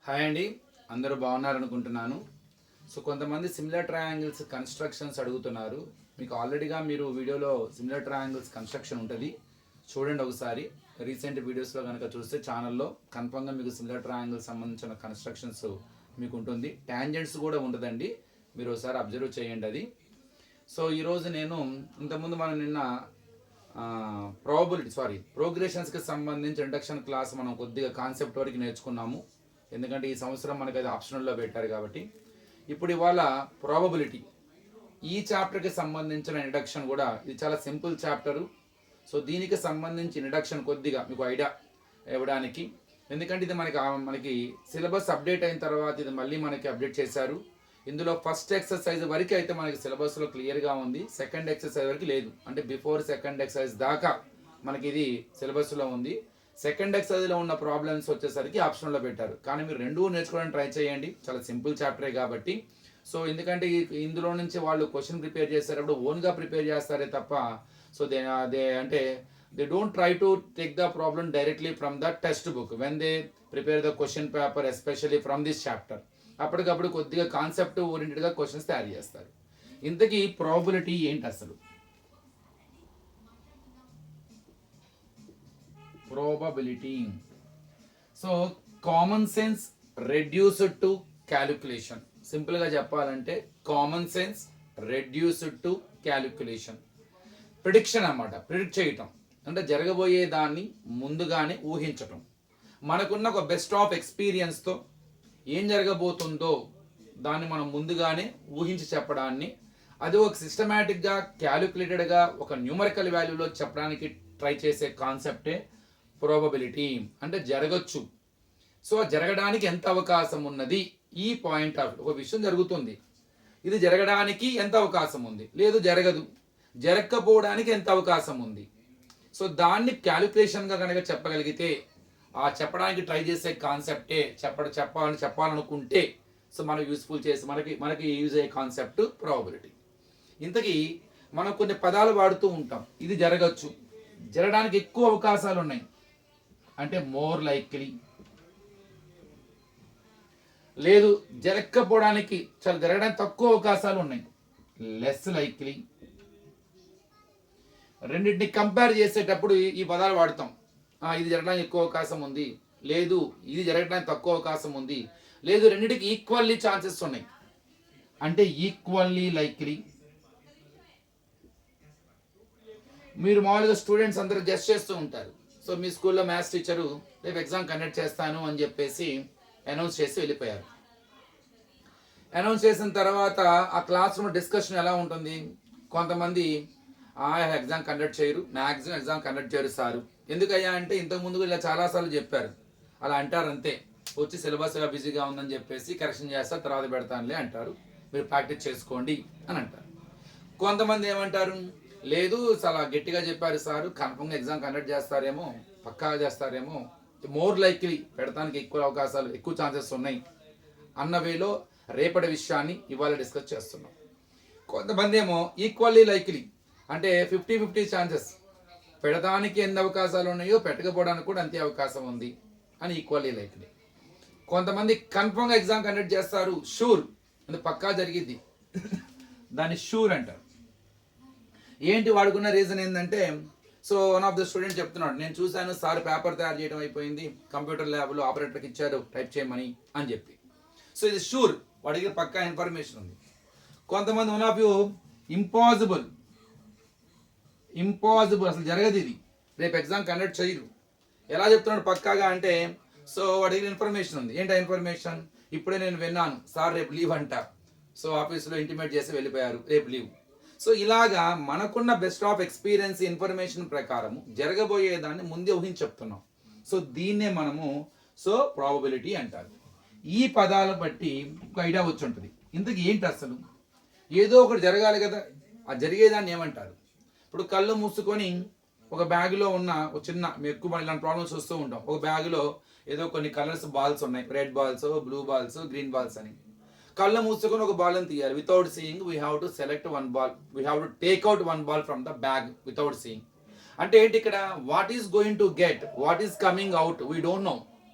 Hi అండి, అందరూ బాగున్నారనుకుంటున్నాను. So కొంతమంది సిమిలర్ ట్రయాంగిల్స్ కన్స్ట్రక్షన్స్ అడుగుతున్నారు. మీకు ఆల్రెడీగా మీరు వీడియోలో సిమిలర్ ట్రయాంగిల్స్ కన్స్ట్రక్షన్ ఉంటుంది, చూడండి ఒకసారి. రీసెంట్ వీడియోస్లో కనుక చూస్తే ఛానల్లో కన్ఫర్మ్గా మీకు సిమిలర్ ట్రయాంగిల్స్ సంబంధించిన కన్స్ట్రక్షన్స్ మీకు ఉంటుంది. ట్యాంజెంట్స్ కూడా ఉంటుందండి, మీరు ఒకసారి అబ్జర్వ్ చేయండి అది. సో ఈరోజు నేను ఇంతకుముందు మనం నిన్న ప్రోగ్రెషన్స్కి సంబంధించి ఇంట్రడక్షన్ క్లాస్ మనం కొద్దిగా కాన్సెప్ట్ వరకు నేర్చుకున్నాము, ఎందుకంటే ఈ సంవత్సరం మనకి అది ఆప్షనల్లో పెట్టారు కాబట్టి. ఇప్పుడు ఇవాళ ప్రాబబిలిటీ ఈ చాప్టర్కి సంబంధించిన ఇంట్రడక్షన్ కూడా, ఇది చాలా సింపుల్ చాప్టరు. సో దీనికి సంబంధించి ఇంట్రడక్షన్ కొద్దిగా మీకు ఐడియా ఇవ్వడానికి, ఎందుకంటే ఇది మనకి సిలబస్ అప్డేట్ అయిన తర్వాత ఇది మళ్ళీ మనకి అప్డేట్ చేశారు. ఇందులో ఫస్ట్ ఎక్సర్సైజ్ వరకు అయితే మనకి సిలబస్లో క్లియర్గా ఉంది, సెకండ్ ఎక్సర్సైజ్ వరకు లేదు. అంటే బిఫోర్ సెకండ్ ఎక్సర్సైజ్ దాకా మనకి ఇది సిలబస్లో ఉంది. సెకండ్ ఎక్సర్సైజ్లో ఉన్న ప్రాబ్లమ్స్ వచ్చేసరికి ఆప్షన్లో పెట్టారు, కానీ మీరు రెండూ నేర్చుకోవడానికి ట్రై చేయండి, చాలా సింపుల్ చాప్టరే కాబట్టి. సో ఎందుకంటే ఇందులో నుంచి వాళ్ళు క్వశ్చన్ ప్రిపేర్ చేసేటప్పుడు ఓన్గా ప్రిపేర్ చేస్తారే తప్ప, so they don't try to take the problem directly from the text book when they prepare the question paper, especially from this chapter. అప్పటికప్పుడు కొద్దిగా కాన్సెప్ట్ ఓరియంటెడ్గా క్వశ్చన్స్ తయారు చేస్తారు. ఇంతకీ ప్రాబబిలిటీ ఏంటి అసలు? probability. So common sense reduced to calculation. సింపుల్గా చెప్పాలంటే common sense reduced to calculation. Prediction అన్నమాట, ప్రిడిక్ట్ చేయటం అంటే జరగబోయే దాన్ని ముందుగానే ఊహించటం. మనకున్న ఒక బెస్ట్ ఆఫ్ ఎక్స్పీరియన్స్తో ఏం జరగబోతుందో దాన్ని మనం ముందుగానే ఊహించి చెప్పడాన్ని, అది ఒక సిస్టమేటిక్గా క్యాలిక్యులేటెడ్గా ఒక న్యూమరికల్ వాల్యూలో చెప్పడానికి ట్రై చేసే కాన్సెప్టే ప్రోబబిలిటీ. అంటే జరగచ్చు, సో జరగడానికి ఎంత అవకాశం ఉన్నది, ఈ పాయింట్ ఆఫ్ ఒక విషయం జరుగుతుంది, ఇది జరగడానికి ఎంత అవకాశం ఉంది, లేదు జరగదు, జరగకపోవడానికి ఎంత అవకాశం ఉంది. సో దాన్ని క్యాలిక్యులేషన్గా కనుక చెప్పగలిగితే, ఆ చెప్పడానికి ట్రై చేసే కాన్సెప్టే చెప్పాలనుకుంటే సో మనకు యూస్ఫుల్ చేసి మనకి యూజ్ అయ్యే కాన్సెప్ట్ ప్రాబబిలిటీ. ఇంతకీ మనం కొన్ని పదాలు వాడుతూ ఉంటాం, ఇది జరగచ్చు, జరగడానికి ఎక్కువ అవకాశాలు ఉన్నాయి అంటే మోర్ లైక్లీ, లేదు జరగకపోవడానికి జరగడానికి తక్కువ అవకాశాలు ఉన్నాయి లెస్ లైక్లీ. రెండింటిని కంపేర్ చేసేటప్పుడు ఈ పదాలు వాడతాం. ఇది జరగడానికి ఎక్కువ అవకాశం ఉంది, లేదు ఇది జరగడానికి తక్కువ అవకాశం ఉంది, లేదు రెండింటికి ఈక్వల్లీ ఛాన్సెస్ ఉన్నాయి అంటే ఈక్వల్లీ లైక్లీ. మీరు మామూలుగా స్టూడెంట్స్ అందరూ గెస్ట్ చేస్తూ ఉంటారు. సో మీ స్కూల్లో మ్యాథ్స్ టీచరు రేపు ఎగ్జామ్ కండక్ట్ చేస్తాను అని చెప్పేసి అనౌన్స్ చేసి వెళ్ళిపోయారు. అనౌన్స్ చేసిన తర్వాత ఆ క్లాస్ రూమ్ డిస్కషన్ ఎలా ఉంటుంది? కొంతమంది ఎగ్జామ్ కండక్ట్ చేయరు, మ్యాక్సిమం ఎగ్జామ్ కండక్ట్ చేయరు సారు. ఎందుకయ్యా అంటే ఇంతకుముందు ఇలా చాలాసార్లు చెప్పారు, అలా అంటారు అంతే, వచ్చి సిలబస్ ఇలా బిజీగా ఉందని చెప్పేసి కరెక్షన్ చేస్తారు, తర్వాత పెడతానులే అంటారు, మీరు ప్రాక్టీస్ చేసుకోండి అని అంటారు. కొంతమంది ఏమంటారు, లేదు చాలా గట్టిగా చెప్పారు సారు, కన్ఫర్మ్గా ఎగ్జామ్ కండక్ట్ చేస్తారేమో, పక్కాగా చేస్తారేమో, మోర్ లైక్లీ పెడతానికి ఎక్కువ అవకాశాలు, ఎక్కువ ఛాన్సెస్ ఉన్నాయి అన్న వేలో రేపటి విషయాన్ని ఇవాళ డిస్కస్ చేస్తున్నాం. కొంతమంది ఏమో ఈక్వల్లీ లైక్లీ అంటే 50-50 ఛాన్సెస్, పెడతానికి ఎన్ని అవకాశాలు ఉన్నాయో పెట్టకపోవడానికి కూడా అంతే అవకాశం ఉంది అని ఈక్వల్లీ లైక్లీ. కొంతమంది కన్ఫర్మ్గా ఎగ్జామ్ కండక్ట్ చేస్తారు, షూర్ అంటే పక్కా జరిగిద్ది, దాన్ని షూర్ అంటారు. ఏంటి వాడుకున్న రీజన్ ఏంటంటే, so one of the student చెప్తున్నాడు, నేను చూశాను సార్ పేపర్ తయారు చేయడం అయిపోయింది, కంప్యూటర్ ల్యాబ్లో ఆపరేటర్కి ఇచ్చారు టైప్ చేయమని అని చెప్పి. సో ఇది షూర్, వాడికి పక్కా ఇన్ఫర్మేషన్ ఉంది. కొంతమంది వన్ ఆఫ్ యూ ఇంపాసిబుల్ అసలు జరగదు, ఇది రేపు ఎగ్జామ్ కండక్ట్ చేయరు. ఎలా చెప్తున్నాడు పక్కాగా అంటే, సో వాడికి ఇన్ఫర్మేషన్ ఉంది. ఏంటి ఇన్ఫర్మేషన్? ఇప్పుడే నేను విన్నాను సార్ రేపు లీవ్ అంట, సో ఆఫీస్లో ఇంటిమేట్ చేసి వెళ్ళిపోయారు రేపు లీవ్. సో ఇలాగా మనకున్న బెస్ట్ ఆఫ్ ఎక్స్పీరియన్స్ ఇన్ఫర్మేషన్ ప్రకారం జరగబోయేదాన్ని ముందే ఊహించి చెప్తున్నాం. సో దీన్నే మనము ప్రాబబిలిటీ అంటారు. ఈ పదాలు బట్టి ఒక ఐడియా వచ్చి ఉంటుంది, ఇంతకు ఏంటి అసలు, ఏదో ఒకటి జరగాలి కదా, ఆ జరిగేదాన్ని ఏమంటారు? ఇప్పుడు కళ్ళు మూసుకొని ఒక బ్యాగ్లో ఉన్న ఒక చిన్న, ఎక్కువ ఇలాంటి ప్రాబ్లమ్స్ వస్తూ ఉంటాం, ఒక బ్యాగ్లో ఏదో కొన్ని కలర్స్ బాల్స్ ఉన్నాయి, red balls, blue balls, green balls అని. కళ్ళు మూసుకొని ఒక బాల్ అని తీయాలి, without seeing we have to select one ball, we have to take out one ball from the bag without seeing. అంటే ఏంటి ఇక్కడ, what is going to get, what is coming out we don't know,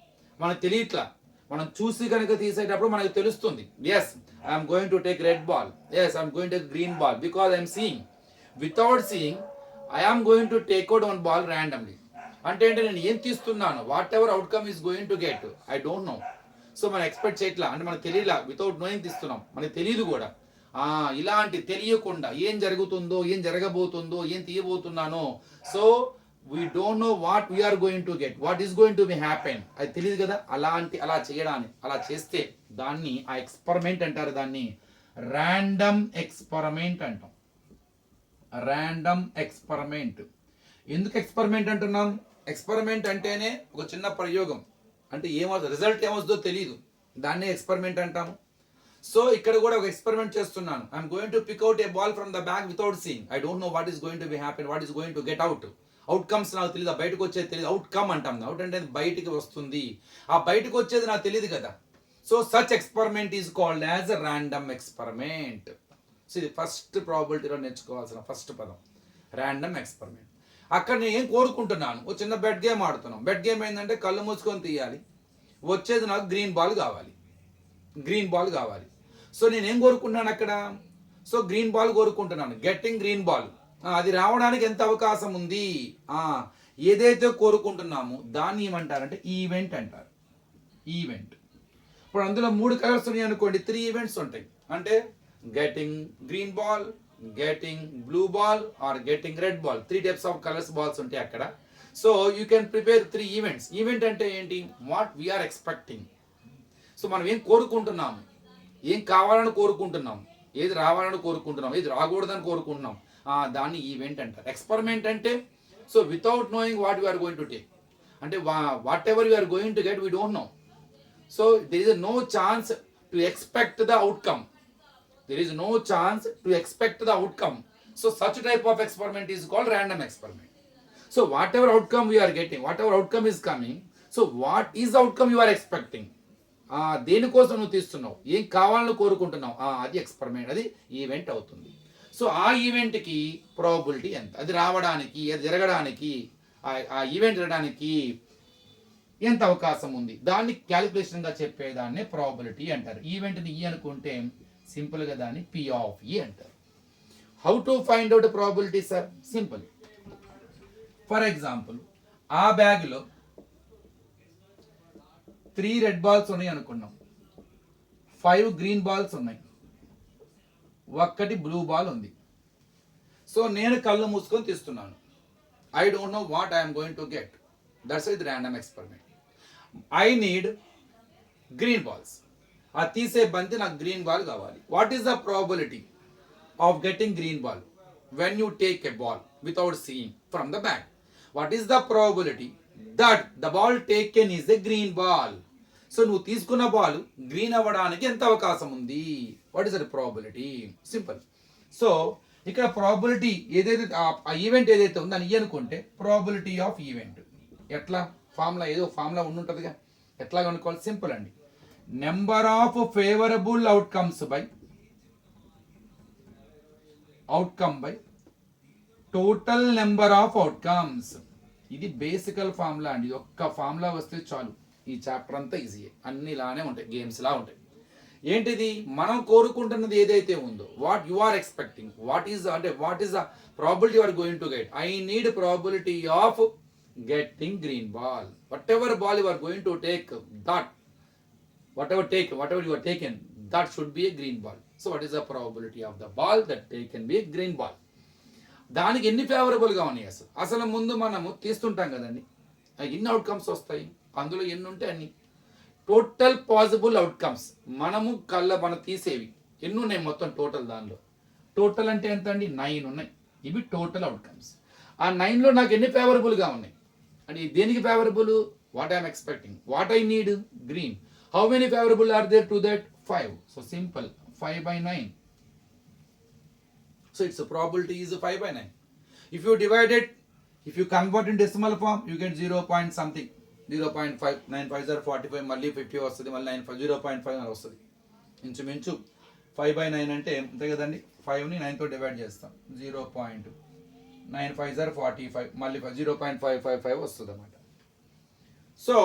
మనకు తెలియట్లా. మనం చూసి కనుక తీసేటప్పుడు మనకు తెలుస్తుంది, yes I'm going to take red ball, yes I'm going to take green ball, because I'm seeing. Without seeing I'm going to take out one ball randomly. అంటే నేను ఏం తీస్తున్నాను, whatever outcome is going to get, I don't know. So మనం expect చేయట్లా, అంటే మనకు తెలియలా, without knowing తీస్తున్నాం, మనకు తెలియదు కూడా. ఇలాంటి తెలియకుండా ఏం జరుగుతుందో, ఏం జరగబోతుందో, ఏం తీయబోతున్నానో, so we don't know what we are going to get, what is going to be happen, అది తెలియదు కదా. అలా చేయడానికి, అలా చేస్తే దాన్ని ఆ ఎక్స్పెరిమెంట్ అంటారు, దాన్ని ర్యాండమ్ ఎక్స్పెరిమెంట్ అంటాం. Random experiment. ఎందుకు ఎక్స్పెరిమెంట్ అంటున్నాం? ఎక్స్పెరిమెంట్ అంటేనే ఒక చిన్న ప్రయోగం, అంటే ఏమవుతుంది, రిజల్ట్ ఏమవుతుందో తెలియదు, దాన్నే ఎక్స్పెరిమెంట్ అంటాము. సో ఇక్కడ కూడా ఒక ఎక్స్పెరిమెంట్ చేస్తున్నాను. I'm going to pick out a ball from the bag without seeing. I don't know what is going to be happen, what is going to get out. Outcomes నాకు తెలియదు, ఆ బయటకు వచ్చేది తెలియదు. అవుట్కమ్ అంటాం, అవుట్ అంటే బయటికి వస్తుంది, ఆ బయటకు వచ్చేది నాకు తెలియదు కదా. So such experiment is called as a random experiment. So ఇది ఫస్ట్ ప్రాబిలిటీలో నేర్చుకోవాల్సిన ఫస్ట్ పదం, ర్యాండమ్ ఎక్స్పెరిమెంట్. అక్కడ నేను ఏం కోరుకుంటున్నాను, ఒక చిన్న బెడ్ గేమ్ ఆడుతున్నాం. బెడ్ గేమ్ ఏంటంటే కళ్ళు మూసుకొని తీయాలి, వచ్చేది నాకు గ్రీన్ బాల్ కావాలి, గ్రీన్ బాల్ కావాలి. సో నేనేం కోరుకుంటున్నాను అక్కడ, సో గ్రీన్ బాల్ కోరుకుంటున్నాను, గెట్టింగ్ గ్రీన్ బాల్. అది రావడానికి ఎంత అవకాశం ఉంది, ఏదైతే కోరుకుంటున్నామో దాన్ని ఏమంటారంటే ఈవెంట్ అంటారు, ఈవెంట్. ఇప్పుడు అందులో 3 కలర్స్ ఉన్నాయి అనుకోండి, 3 ఈవెంట్స్ ఉంటాయి. అంటే getting green ball, getting blue ball are getting red ball, 3 types of colours balls ఉంటాయి అక్కడ. So you can prepare 3 events. Event అంటే ఏంటి, వాట్ వీఆర్ ఎక్స్పెక్టింగ్. సో మనం ఏం కోరుకుంటున్నాము, ఏం కావాలని కోరుకుంటున్నాం, ఏది రావాలని కోరుకుంటున్నాం, ఏది రాకూడదని కోరుకుంటున్నాం, దాన్ని ఈవెంట్ అంటారు. ఎక్స్పెరిమెంట్ అంటే so without knowing what we are going to take, అంటే whatever we are going to get we don't know. So there is no chance to expect the outcome. There is no chance to expect the outcome. So such type of experiment is called random experiment. So whatever outcome we are getting, whatever outcome is coming, so what is the outcome you are expecting? దేనికోసం నువ్వు తీస్తున్నావు, ఏం కావాలని కోరుకుంటున్నావు, అది experiment, అది event అవుతుంది. So ఆ ఈవెంట్కి probability ఎంత, అది రావడానికి, అది జరగడానికి, ఆ ఈవెంట్ జరగడానికి ఎంత అవకాశం ఉంది, దాన్ని క్యాలిక్యులేషన్గా చెప్పేదాన్నే ప్రాబిలిటీ అంటారు. ఈవెంట్ని ఈ అనుకుంటే సింపుల్గా దాన్ని పి ఆఫ్ ఈ అంటారు. How to find out probability sir? Simple. For example, ఆ బ్యాగ్లో 3 రెడ్ బాల్స్ ఉన్నాయి అనుకున్నాం, 5 గ్రీన్ బాల్స్ ఉన్నాయి, 1 బ్లూ బాల్ ఉంది. సో నేను కళ్ళు మూసుకొని తీస్తున్నాను. I don't know what I'm going to get, that's it random experiment. I need green balls. ఆ తీసే బంతి నాకు గ్రీన్ బాల్ కావాలి. What is the probability of getting green ball when you take a ball without seeing from the bag? What is the probability that the ball taken is a green ball? So నువ్వు తీసుకున్న ball green అవ్వడానికి ఎంత అవకాశం ఉంది, what is the probability? Simple. So ఇక్కడ probability ఏదైతే ఆ event ఏదైతే ఉందో అని అనుకుంటే ప్రాబిలిటీ ఆఫ్ ఈవెంట్ ఎట్లా, ఫార్ములా ఏదో ఫార్ములా ఉంటుందిగా, ఎట్లా కనుక్కోవాలి? సింపుల్ అండి. Number of favourable outcomes by total number of outcomes. ఇది బేసికల్ ఫార్ములా అండి. ఒక్క ఫార్ములా వస్తే చాలు, ఈ చాప్టర్ అంతా ఈజీ. అన్ని ఇలానే ఉంటాయి, గేమ్స్ లా ఉంటాయి. ఏంటిది, మనం కోరుకుంటున్నది ఏదైతే ఉందో, what you are expecting, what is the probability you are going to get. I need probability of getting green ball. Whatever ball you are going to take, that whatever you are taken, that should be a green ball. So what is the probability of the ball that taken be a green ball? దానికి ఎన్ని ఫేవరబుల్గా ఉన్నాయి అసలు ముందు మనము తీస్తుంటాం కదండి, ఎన్ని outcomes వస్తాయి, అందులో ఎన్ని ఉంటే అన్ని టోటల్ పాసిబుల్ అవుట్కమ్స్. మనం తీసేవి ఎన్ని ఉన్నాయి మొత్తం టోటల్, దానిలో టోటల్ అంటే ఎంత అండి, 9 ఉన్నాయి. ఇవి టోటల్ అవుట్కమ్స్. ఆ 9లో నాకు ఎన్ని ఫేవరబుల్గా ఉన్నాయి అంటే దేనికి favourable, what I'm expecting, what I need, green. How many favorable are there to that? 5. So simple, 5 by 9. So its probability is 5 by 9. If you divide it, if you convert in decimal form, you get 0 point something, 0.5. 9 5s are 45, మళ్ళీ 50 వస్తుంది, మళ్ళీ 0.5 అని వస్తుంది. ఇంచుమించు 5 by 9 అంటే అంతే కదండి. 5ని 9తో డివైడ్ చేస్తాం, 0.9 5s are 45, మళ్ళీ 0.555 వస్తుంది అన్నమాట. సో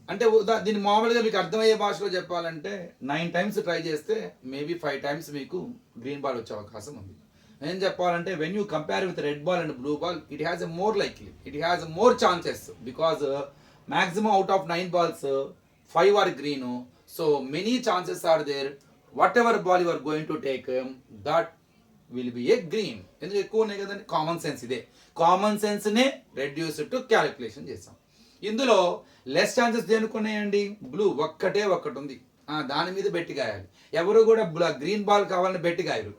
అంటే దీన్ని మామూలుగా మీకు అర్థమయ్యే భాషలో చెప్పాలంటే 9 టైమ్స్ ట్రై చేస్తే మేబీ 5 టైమ్స్ మీకు గ్రీన్ బాల్ వచ్చే అవకాశం ఉంది. ఏం చెప్పాలంటే when you compare with red ball and blue ball it has a more likely, it has more chances because maximum out of 9 balls 5 are green, so many chances are there whatever ball you are going to take that will be a green. ఎందుకు ఎక్కువ ఉన్నాయి కదండి, common sense. ఇదే common సెన్స్నే reduce to calculation చేసాం. ఇందులో less chances దేనుకున్నాయండి, blue ఒక్కటే ఒక్కటి ఉంది, దాని మీద బెట్టి గాయాలి. ఎవరు కూడా గ్రీన్ బాల్ కావాలని బెట్టి గాయరు.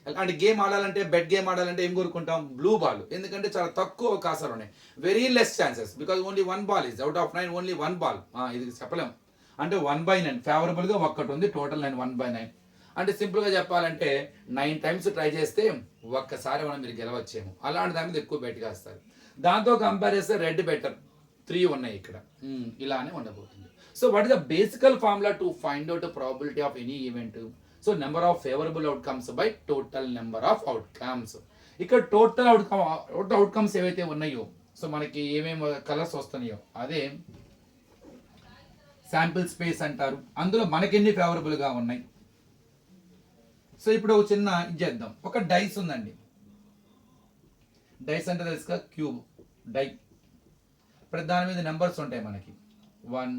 అలాంటి గేమ్ ఆడాలంటే బెట్ గేమ్ ఆడాలంటే ఏం కోరుకుంటాం, బ్లూ బాల్, ఎందుకంటే చాలా తక్కువ అవకాశాలు ఉన్నాయి, very less chances because only 1 ball is out of 9, only 1 ball. ఇది చెప్పలేం. అంటే 1/9 ఫేవరబుల్గా ఒక్కటి ఉంది, టోటల్ 9 1/9. అంటే సింపుల్గా చెప్పాలంటే 9 టైమ్స్ ట్రై చేస్తే ఒక్కసారి మనం మీరు గెలవచ్చేమో, అలాంటి దాని మీద ఎక్కువ బెట్ కాస్తారు. దాంతో కంపేర్ చేస్తే రెడ్ బెటర్, 3 ఉన్నాయి ఇక్కడ, ఇలానే ఉండబోతుంది. సో వాట్ ఇస్ ద బేసికల్ formula to find out probability of any event? So number of favourable outcomes by total number of outcomes. ఇక్కడ టోటల్ అవుట్కమ్స్ ఏవైతే ఉన్నాయో, సో మనకి ఏమేమి కలర్స్ వస్తున్నాయో అదే శాంపిల్ స్పేస్ అంటారు. అందులో మనకెన్ని ఫేవరబుల్గా ఉన్నాయి. సో ఇప్పుడు ఒక చిన్న ఇది చేద్దాం. ఒక డైస్ ఉందండి, డైస్ అంటే తెలుసుగా క్యూబ్ డై. ఇప్పుడు దాని మీద నెంబర్స్ ఉంటాయి మనకి 1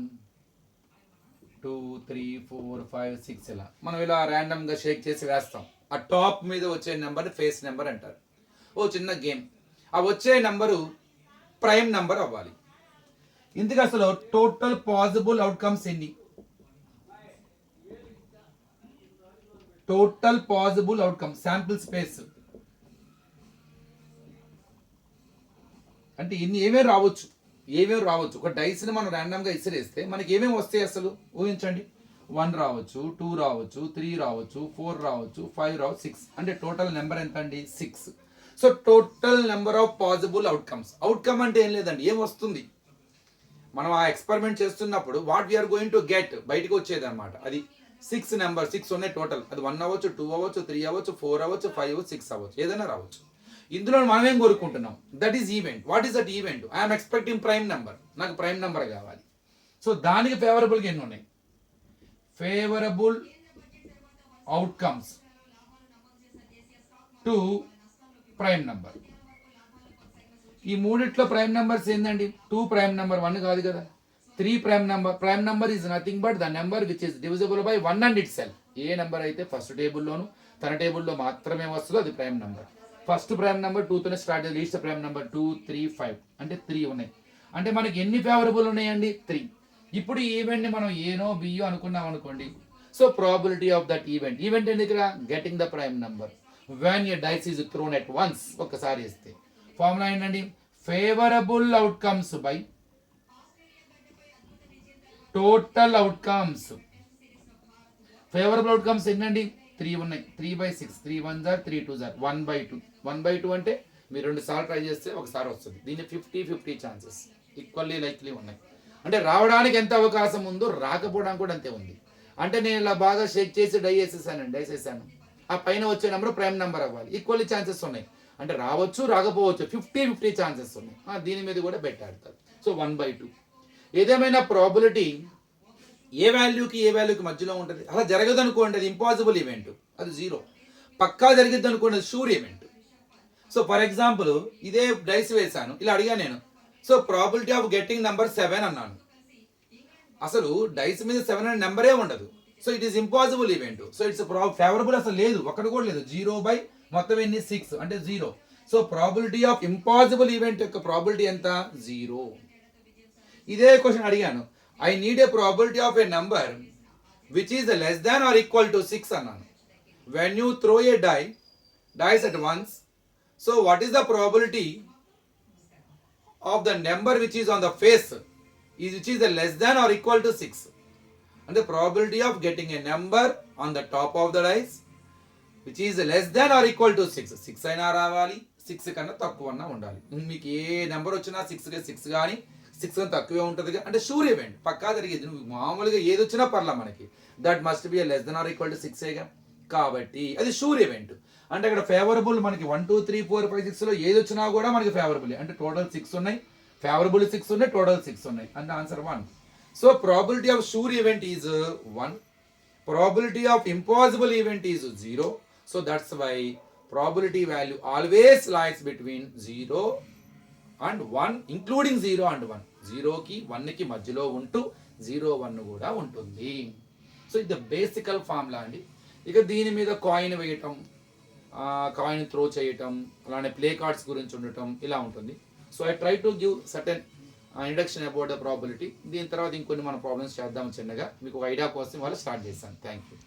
2 3 4 5 6 ఇలా మనం ఇలా ర్యాండమ్గా షేక్ చేసి వేస్తాం. ఆ టాప్ మీద వచ్చే నెంబర్ ఫేస్ నెంబర్ అంటారు. ఓ చిన్న గేమ్, ఆ వచ్చే నెంబరు ప్రైమ్ నెంబర్ అవ్వాలి. ఇందుకు అసలు టోటల్ పాసిబుల్ అవుట్కమ్స్ ఎన్ని? Total possible outcome sample space అంటే ఇన్ని ఏమేమి రావచ్చు. ఒక డైస్ని మనం ర్యాండమ్గా ఇసిరేస్తే మనకి ఏమేమి వస్తాయి అసలు ఊహించండి. 1 రావచ్చు, 2 రావచ్చు, 3 రావచ్చు, 4 రావచ్చు, 5 రావచ్చు, 6. అంటే టోటల్ నెంబర్ ఎంత అండి, 6. So total number of possible outcomes. Outcome అంటే ఏం లేదండి, ఏం వస్తుంది. మనం ఆ ఎక్స్పెరిమెంట్ చేస్తున్నప్పుడు what we are going to get బయటకు వచ్చేది అనమాట. అది 6 ఉన్నాయి టోటల్. అది 1 అవ్వచ్చు, 2 అవ్వచ్చు, 3 అవ్వచ్చు, 4 అవ్వచ్చు, 5 అవ్వచ్చు, 6 అవ్వచ్చు, ఏదైనా రావచ్చు. ఇందులో మనం ఏం కోరుకుంటున్నాం, that is event. What is that event? I'm expecting prime number, నాకు ప్రైమ్ నెంబర్ కావాలి. సో దానికి ఫేవరబుల్గా ఎన్ని ఉన్నాయి, favourable outcomes to prime number. ఈ మూడిట్లో ప్రైమ్ నెంబర్స్ ఏంటండి, 2 ప్రైమ్ నెంబర్, 1 కాదు కదా. 3 prime number. Prime number is nothing but the number which is divisible by 1 and itself. ఏ నెంబర్ అయితే ఫస్ట్ టేబుల్లోను తన టేబుల్లో మాత్రమే వస్తుందో అది prime number. First prime number 2తోనే స్టార్ట్ అయ్యి లీస్ట్ ప్రైమ్ నెంబర్ 2 3 5 అంటే 3 ఉన్నాయి. అంటే మనకి ఎన్ని ఫేవరబుల్ ఉన్నాయండి, 3. ఇప్పుడు ఈ ఈవెంట్ని మనం ఏనో బియో అనుకున్నాం అనుకోండి. So probability of that event ఏంటి ఇక్కడ, getting the prime number when a dice is thrown at once. ఒక్కసారి ఇస్తే ఫార్ములా ఏంటండి, favourable outcomes by total outcomes. Favourable outcomes ఏంటండి, 3 ఉన్నాయి, 3/6, 3 1s are 3 2s are 1/2. 1/2 అంటే మీరు 2 సార్లు ట్రై చేస్తే ఒకసారి వస్తుంది. దీన్ని 50-50 ఛాన్సెస్ ఈక్వల్లీ లైక్లీ ఉన్నాయి. అంటే రావడానికి ఎంత అవకాశం ఉందో రాకపోవడానికి కూడా అంతే ఉంది. అంటే నేను ఇలా బాగా షేక్ చేసి డైసేసాను, ఆ పైన వచ్చే నెంబర్ ప్రైమ్ నెంబర్ అవ్వాలి, ఈక్వల్లీ ఛాన్సెస్ ఉన్నాయి. అంటే రావచ్చు రాకపోవచ్చు, 50-50 ఛాన్సెస్ ఉన్నాయి. దీని మీద కూడా బెట్ ఆడతారు. సో 1/2. ఏదేమైనా ప్రాబిలిటీ ఏ వాల్యూకి మధ్యలో ఉంటుంది. అలా జరగదు అనుకోండి, అది ఇంపాసిబుల్ ఈవెంట్, అది 0. పక్కా జరిగిద్ది అనుకోండి, అది sure event. So for example ఇదే డైస్ వేసాను, ఇలా అడిగా నేను. So probability of getting number 7 అన్నాను. అసలు డైస్ మీద 7 అనే నెంబరే ఉండదు. So it is impossible event. So it's favourable అసలు లేదు, ఒకటి కూడా లేదు. 0 మొత్తం ఎన్ని, 6 అంటే 0. So probability of impossible event యొక్క ప్రాబిలిటీ ఎంత, 0. ఇదే క్వశ్చన్ అడిగాను, I need a probability of a number which is less than or equal to 6 అన్నాను. When you throw a dice at once, so what is the probability of the number which is on the face which is less than or equal to 6? And the probability of getting a number on the top of the dice which is less than or equal to 6. 6 అయినా రావాలి, 6 కన్నా తక్కువ అన్నా ఉండాలి. మీకు ఏ number వచ్చినా 6 కానీ 6 తక్కువే ఉంటుంది. అంటే షూర్ ఈవెంట్, పక్కా జరిగేది. నువ్వు మామూలుగా ఏది వచ్చినా పర్లా మనకి, that must be less than or equal to 6 కాబట్టి అది షూర్ ఈవెంట్. అంటే అక్కడ ఫేవరబుల్ మనకి 1 2 3 4 5 6లో ఏది వచ్చినా కూడా మనకి ఫేవరబుల్. అంటే టోటల్ 6 ఉన్నాయి, ఫేవరబుల్ 6 ఉన్నాయి, టోటల్ 6 ఉన్నాయి. అంటే answer 1. So probability half sure event is 1, probability of impossible event is 0. So that's why probability value always lies between 0 and 1, including 0 and 1. 0 కి 1 కి మధ్యలో ఉంటూ 0 1 కూడా ఉంటుంది. సో ఇది బేసికల్ ఫార్ములా అండి. ఇక దీని మీద కాయిన్ వేయటం, కాయిన్ త్రో చేయటం, అలానే ప్లే కార్డ్స్ గురించి ఉండటం ఇలా ఉంటుంది. So I try to give certain introduction about the probability. దీని తర్వాత ఇంకొన్ని మన ప్రాబ్లమ్స్ చేద్దాం చిన్నగా, మీకు ఐడియా కోసం వాళ్ళు స్టార్ట్ చేశాను. Thank you.